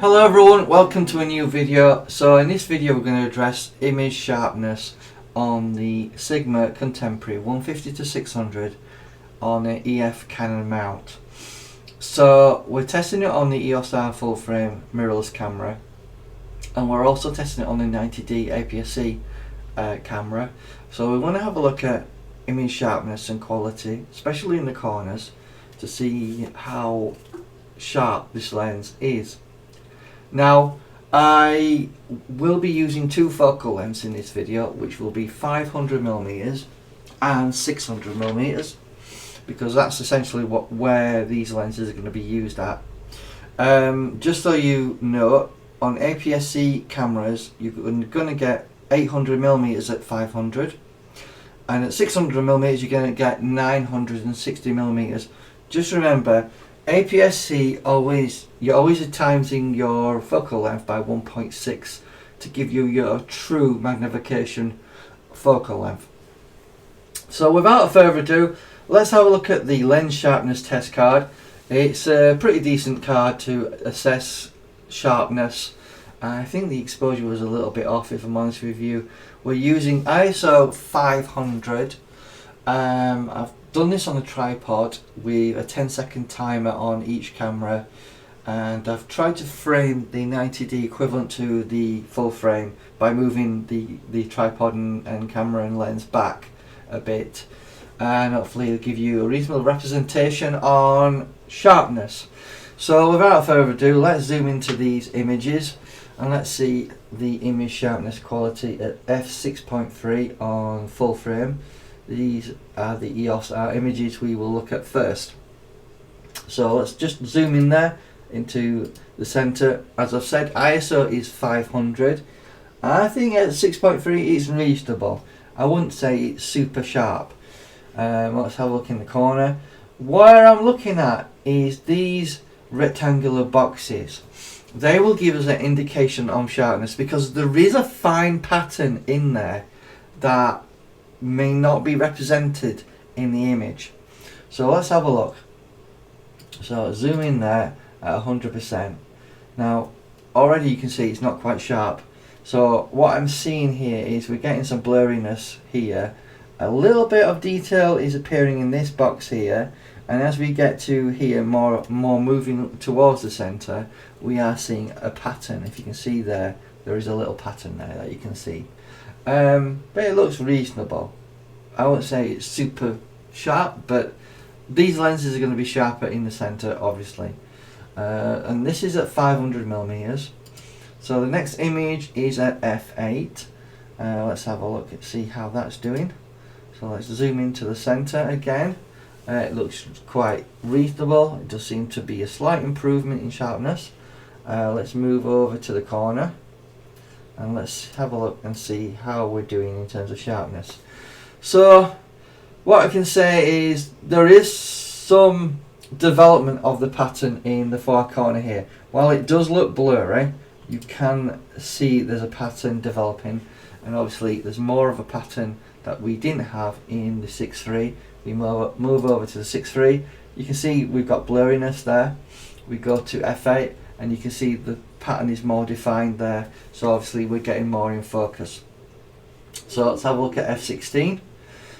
Hello everyone, welcome to a new video. So in this video we're going to address image sharpness on the Sigma Contemporary 150-600 on an EF Canon mount. So we're testing it on the EOS R full frame mirrorless camera, and we're also testing it on the 90D APS-C camera. So we want to have a look at image sharpness and quality, especially in the corners, to see how sharp this lens is. Now, I will be using two focal lengths in this video, which will be 500mm and 600mm, because that's essentially where these lenses are going to be used at. Just so you know, on APS-C cameras you're going to get 800mm at 500, and at 600mm you're going to get 960mm. Just remember, APS-C you're always timesing your focal length by 1.6 to give you your true magnification focal length. So without further ado, let's have a look at the lens sharpness test card. It's a pretty decent card to assess sharpness. I think the exposure was a little bit off, if I'm honest with you. We're using ISO 500. I've done this on a tripod with a 10-second timer on each camera, and I've tried to frame the 90D equivalent to the full frame by moving the tripod and camera and lens back a bit, and hopefully it'll give you a reasonable representation on sharpness. So without further ado, let's zoom into these images and let's see the image sharpness quality at f6.3 on full frame. These are the EOS R images we will look at first. So let's just zoom in there into the center. As I've said, ISO is 500. I think at 6.3 it's reasonable. I wouldn't say it's super sharp. Let's have a look in the corner. What I'm looking at is these rectangular boxes. They will give us an indication on sharpness, because there is a fine pattern in there that may not be represented in the image. So let's have a look. So zoom in there at 100%. Now already you can see it's not quite sharp. So what I'm seeing here is we're getting some blurriness here. A little bit of detail is appearing in this box here, and as we get to here, more moving towards the center, we are seeing a pattern. If you can see there is a little pattern there that you can see. But it looks reasonable. I won't say it's super sharp, but these lenses are going to be sharper in the center, obviously. And this is at 500mm. So the next image is at f8. Let's have a look and see how that's doing. So let's zoom into the center again. It looks quite reasonable. It does seem to be a slight improvement in sharpness. Let's move over to the corner and let's have a look and see how we're doing in terms of sharpness. So what I can say is there is some development of the pattern in the far corner here. While it does look blurry, you can see there's a pattern developing, and obviously there's more of a pattern that we didn't have in the 6.3. We move over to the 6.3, you can see we've got blurriness there. We go to f8 and you can see the pattern is more defined there, so obviously we're getting more in focus. So let's have a look at f16.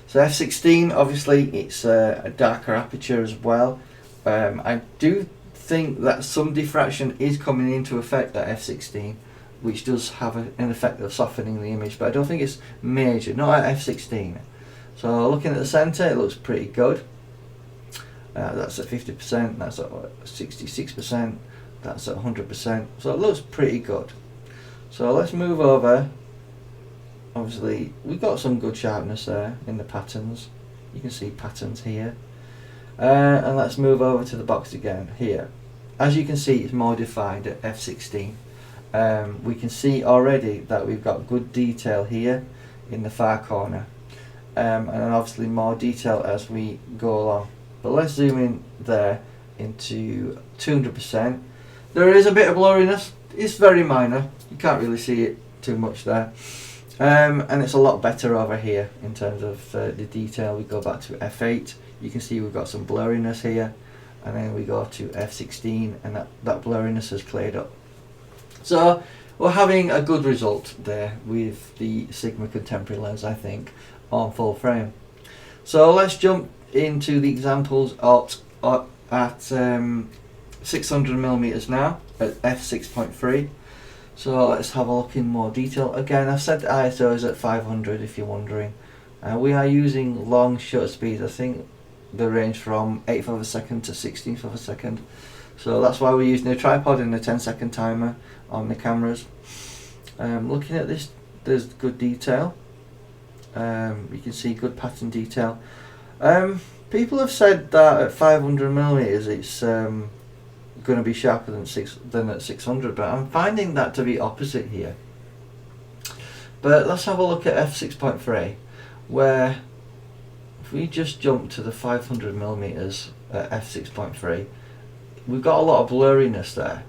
So f16, obviously it's a darker aperture as well. I do think that some diffraction is coming into effect at f16, which does have an effect of softening the image, but I don't think it's major, not at f16. So looking at the center, it looks pretty good. That's at 50%, that's at 66%, that's at 100%, so it looks pretty good. So let's move over. Obviously we've got some good sharpness there in the patterns. You can see patterns here. And let's move over to the box again here. As you can see, it's more defined at f16. We can see already that we've got good detail here in the far corner, and obviously more detail as we go along. But let's zoom in there into 200%. There is a bit of blurriness. It's very minor. You can't really see it too much there. And it's a lot better over here in terms of the detail. We go back to f8. You can see we've got some blurriness here, and then we go to f16 and that blurriness has cleared up. So we're having a good result there with the Sigma Contemporary lens, I think, on full frame. So let's jump into the examples at 600mm now at f6.3. So let's have a look in more detail. Again, I've said the ISO is at 500 if you're wondering. We are using long shutter speeds. I think they range from 1/8 of a second to 1/16 of a second. So that's why we're using a tripod and a 10-second timer on the cameras. Looking at this, there's good detail. You can see good pattern detail. People have said that at 500mm it's going to be sharper than at 600, but I'm finding that to be opposite here. But let's have a look at f6.3, where if we just jump to the 500mm at f6.3, we've got a lot of blurriness there.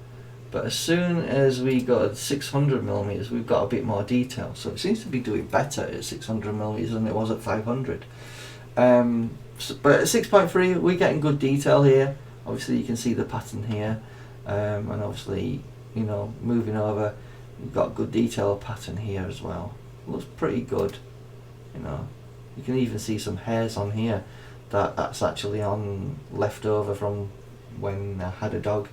But as soon as we go to 600mm, we've got a bit more detail. So it seems to be doing better at 600mm than it was at 500. But at 6.3, we're getting good detail here. Obviously, you can see the pattern here, and obviously, you know, moving over, you've got good detail pattern here as well. Looks pretty good. You know, you can even see some hairs on here that's actually on leftover from when I had a dog.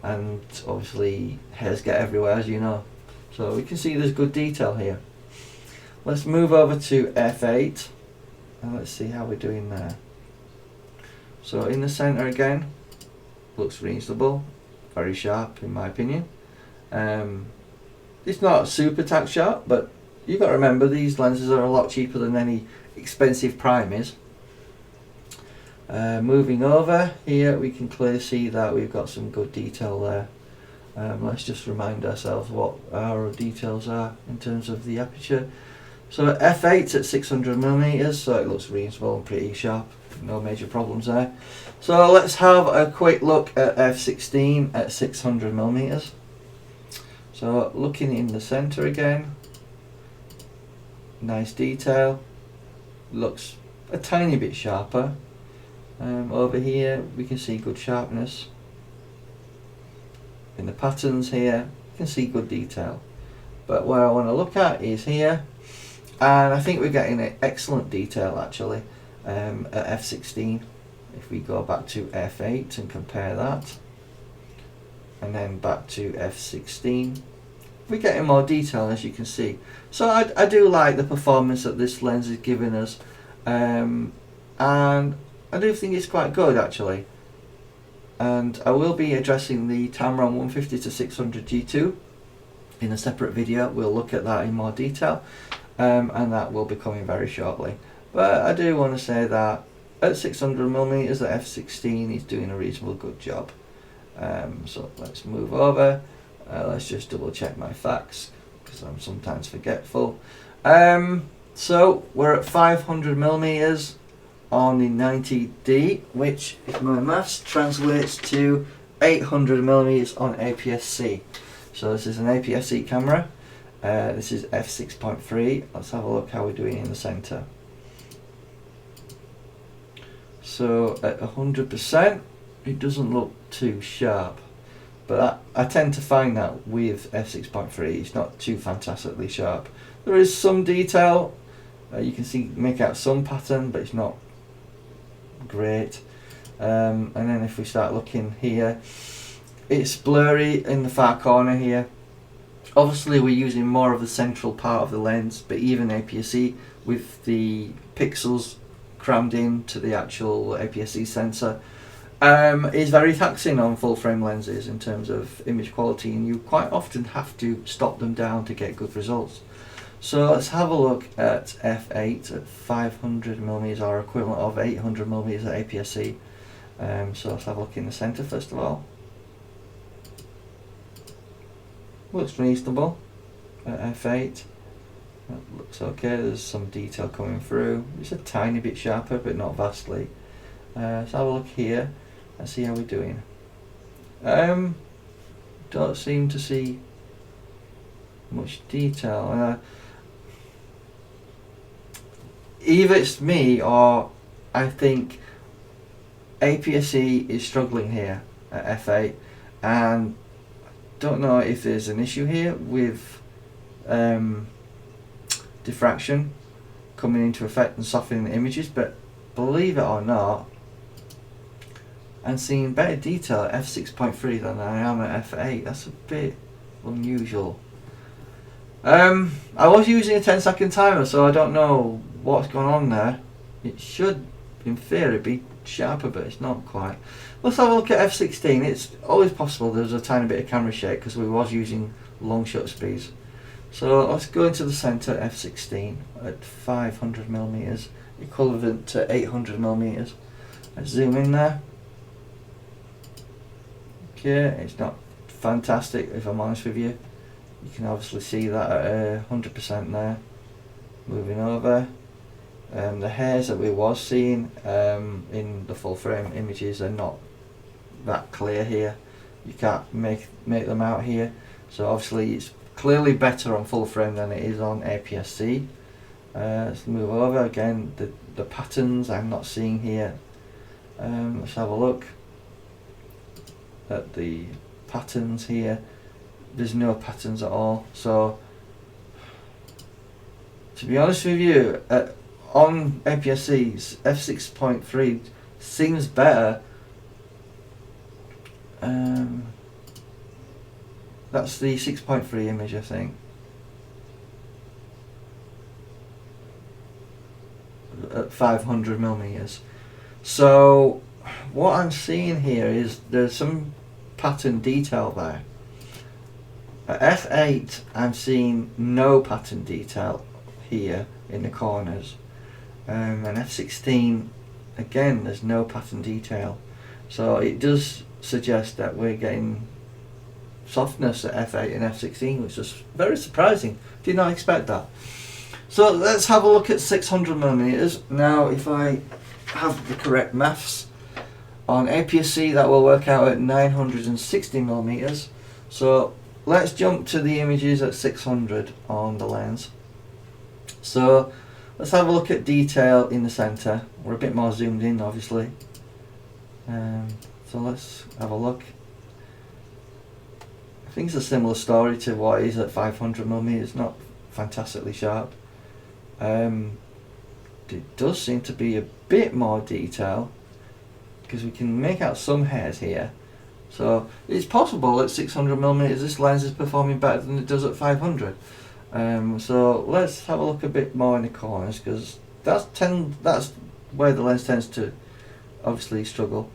And obviously hairs get everywhere, as you know, so we can see there's good detail here. Let's move over to f8 and let's see how we're doing there. So in the center again, looks reasonable, very sharp in my opinion. It's not super tack sharp, but you've got to remember these lenses are a lot cheaper than any expensive prime is. Moving over here, we can clearly see that we've got some good detail there. Let's just remind ourselves what our details are in terms of the aperture. So f8 at 600mm, so it looks reasonable and pretty sharp, no major problems there. So let's have a quick look at f16 at 600mm. So looking in the center again, nice detail, looks a tiny bit sharper. Over here we can see good sharpness. In the patterns here you can see good detail, but where I want to look at is here, and I think we're getting excellent detail actually at f16. If we go back to f8 and compare that, and then back to f16, we're getting more detail, as you can see. So I do like the performance that this lens is giving us, and I do think it's quite good actually. And I will be addressing the Tamron 150 to 600 G2 in a separate video. We'll look at that in more detail, and that will be coming very shortly. But I do want to say that at 600mm at f16 he's doing a reasonable good job. So let's move over. Let's just double check my facts because I'm sometimes forgetful. So we're at 500mm on the 90D, which, if my maths, translates to 800mm on APS-C. So this is an APS-C camera. This is f6.3. Let's have a look how we're doing in the center. So at 100%, it doesn't look too sharp, but I tend to find that with f6.3, it's not too fantastically sharp. There is some detail. You can see, make out some pattern, but it's not great. And then if we start looking here, it's blurry in the far corner here. Obviously we're using more of the central part of the lens, but even APS-C with the pixels crammed into the actual APS-C sensor is very taxing on full frame lenses in terms of image quality, and you quite often have to stop them down to get good results. So let's have a look at f8 at 500mm, or equivalent of 800mm at APS-C. So let's have a look in the center first of all. Looks reasonable at f8. That looks okay. There's some detail coming through. It's a tiny bit sharper, but not vastly. Let's have a look here. Let's see how we're doing. Don't seem to see much detail. Either it's me, or I think APS-C is struggling here at f8, and don't know if there's an issue here with diffraction coming into effect and softening the images, but believe it or not, I'm seeing better detail at f6.3 than I am at f8. That's a bit unusual. I was using a 10-second timer, so I don't know what's going on there. It should, in theory, be sharper, but it's not quite. Let's have a look at f16. It's always possible there's a tiny bit of camera shake because we was using long shutter speeds. So let's go into the center f16 at 500mm, equivalent to 800mm. Let's zoom in there. Okay, it's not fantastic if I'm honest with you. You can obviously see that at 100% there. Moving over. The hairs that we was seeing in the full frame images are not that clear here. You can't make them out here. So obviously it's clearly better on full frame than it is on APS-C. Let's move over again. The patterns I'm not seeing here. Let's have a look at the patterns here. There's no patterns at all. So to be honest with you, on APS-C's f6.3 seems better. That's the 6.3 image, I think. At 500mm. So what I'm seeing here is there's some pattern detail there. At f8 I'm seeing no pattern detail here in the corners, and f16 again there's no pattern detail. So it does suggest that we're getting softness at f8 and f16, which is very surprising. Did not expect that. So let's have a look at 600mm. Now if I have the correct maths, on APS-C that will work out at 960mm. So let's jump to the images at 600 on the lens. So let's have a look at detail in the center. We're a bit more zoomed in obviously. So let's have a look. I think it's a similar story to what it is at 500mm. It's not fantastically sharp. It does seem to be a bit more detail because we can make out some hairs here. So it's possible at 600mm this lens is performing better than it does at 500. So let's have a look a bit more in the corners because that's where the lens tends to obviously struggle.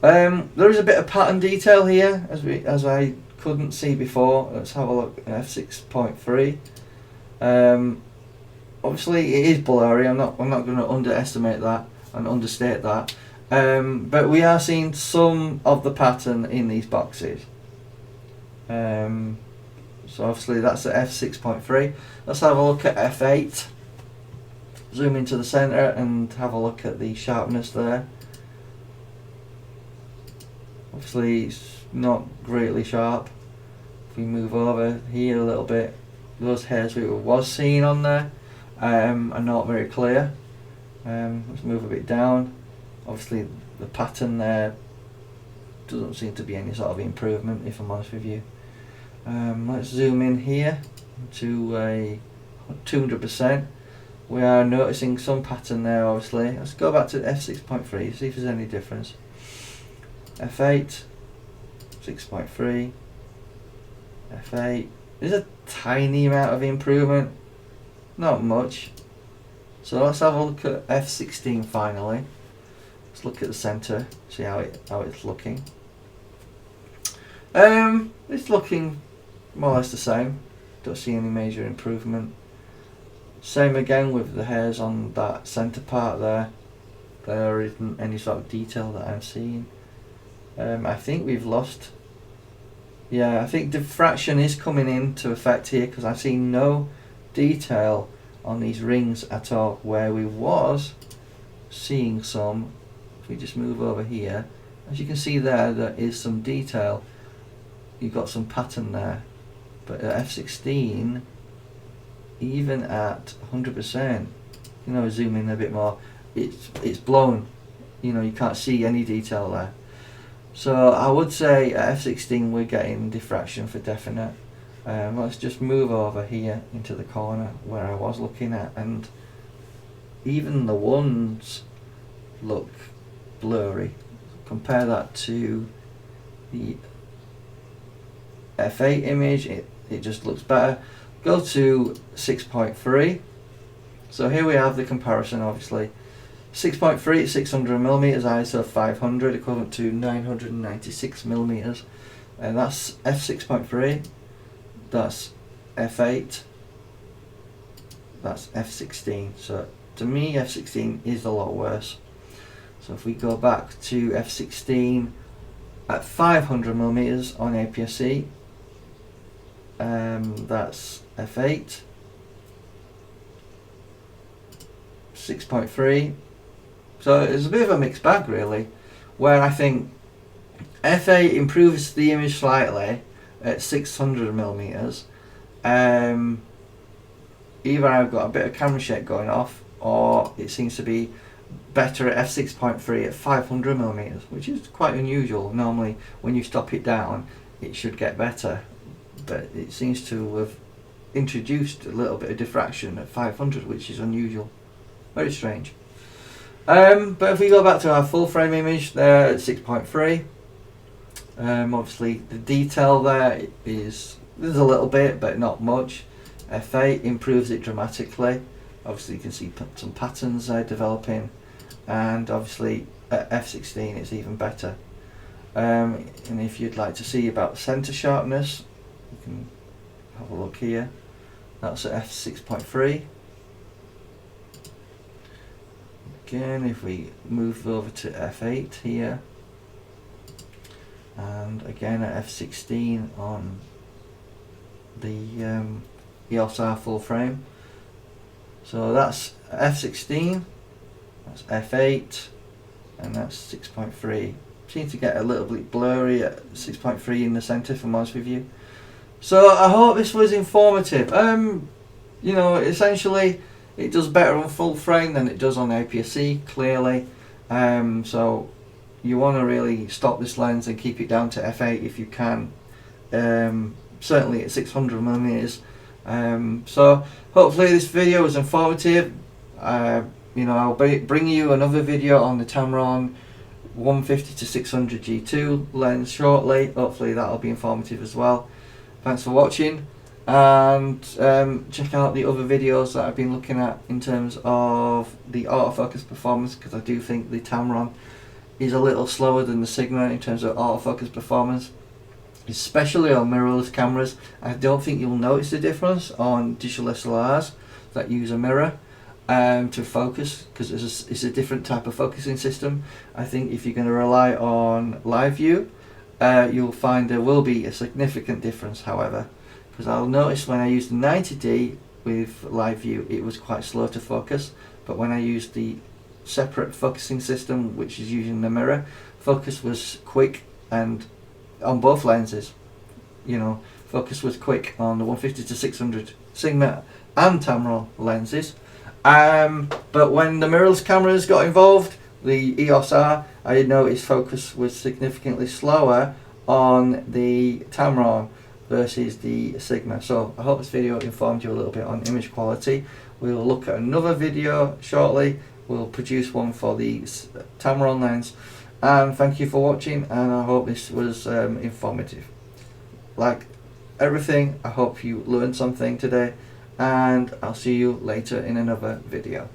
There is a bit of pattern detail here as I couldn't see before. Let's have a look at f6.3. Obviously it is blurry. I'm not going to underestimate that and understate that. But we are seeing some of the pattern in these boxes. So obviously that's at f6.3. Let's have a look at f8. Zoom into the center and have a look at the sharpness there. Obviously it's not greatly sharp. If we move over here a little bit, those hairs we was seeing on there are not very clear. Let's move a bit down. Obviously the pattern there doesn't seem to be any sort of improvement, if I'm honest with you. Let's zoom in here to a 200%. We are noticing some pattern there obviously. Let's go back to f6.3, see if there's any difference. f8, 6.3, f8. There's a tiny amount of improvement, not much. So let's have a look at f16 finally. Let's look at the center, see how it's looking. It's looking more or less the same. Don't see any major improvement. Same again with the hairs on that center part there. There isn't any sort of detail that I'm seeing. I think we've lost. Yeah, I think diffraction is coming into effect here because I see no detail on these rings at all, where we was seeing some. If we just move over here, as you can see there is some detail. You've got some pattern there, but at f16, even at 100%, you know, zoom in a bit more, it's blown. You know, you can't see any detail there. So I would say at f16 we're getting diffraction for definite. Let's just move over here into the corner where I was looking at, and even the ones look blurry. Compare that to the f8 image, it just looks better. Go to 6.3. So here we have the comparison, obviously. 6.3 at 600 millimeters, ISO 500, equivalent to 996 millimeters, and that's f6.3. That's f8. That's f16. So to me, f16 is a lot worse. So if we go back to f16 at 500 millimeters on APS-C, that's f8. 6.3. So it's a bit of a mixed bag really, where I think f8 improves the image slightly at 600 millimeters. Either I've got a bit of camera shake going off, or it seems to be better at f6.3 at 500 millimeters, which is quite unusual. Normally when you stop it down it should get better, but it seems to have introduced a little bit of diffraction at 500, which is unusual. Very strange. But if we go back to our full frame image there at 6.3, obviously the detail there there's a little bit but not much. F8 improves it dramatically. Obviously you can see some patterns developing, and obviously at f16 it's even better. And if you'd like to see about center sharpness, you can have a look here. That's at f6.3. Again, if we move over to f8 here, and again at f16 on the EOS R full frame. So that's f16, that's f8, and that's 6.3. Seems to get a little bit blurry at 6.3 in the centre, if I'm honest with you. So I hope this was informative. You know, essentially it does better on full frame than it does on APS-C, clearly. So you want to really stop this lens and keep it down to f8 if you can. Certainly at 600 millimeters. So hopefully this video was informative. You know, I'll bring you another video on the Tamron 150 to 600 G2 lens shortly. Hopefully that'll be informative as well. Thanks for watching, and check out the other videos that I've been looking at in terms of the autofocus performance, because I do think the Tamron is a little slower than the Sigma in terms of autofocus performance, especially on mirrorless cameras. I don't think you'll notice the difference on digital SLRs that use a mirror to focus, because it's a different type of focusing system. I think if you're going to rely on live view, you'll find there will be a significant difference, however, because I'll notice when I used the 90D with live view it was quite slow to focus, but when I used the separate focusing system which is using the mirror, focus was quick, and on both lenses, you know, focus was quick on the 150 to 600 Sigma and Tamron lenses. But when the mirrorless cameras got involved, the EOS R, I noticed focus was significantly slower on the Tamron versus the Sigma. So I hope this video informed you a little bit on image quality. We'll look at another video shortly. We'll produce one for the Tamron lens. And thank you for watching, and I hope this was informative. Like everything, I hope you learned something today, and I'll see you later in another video.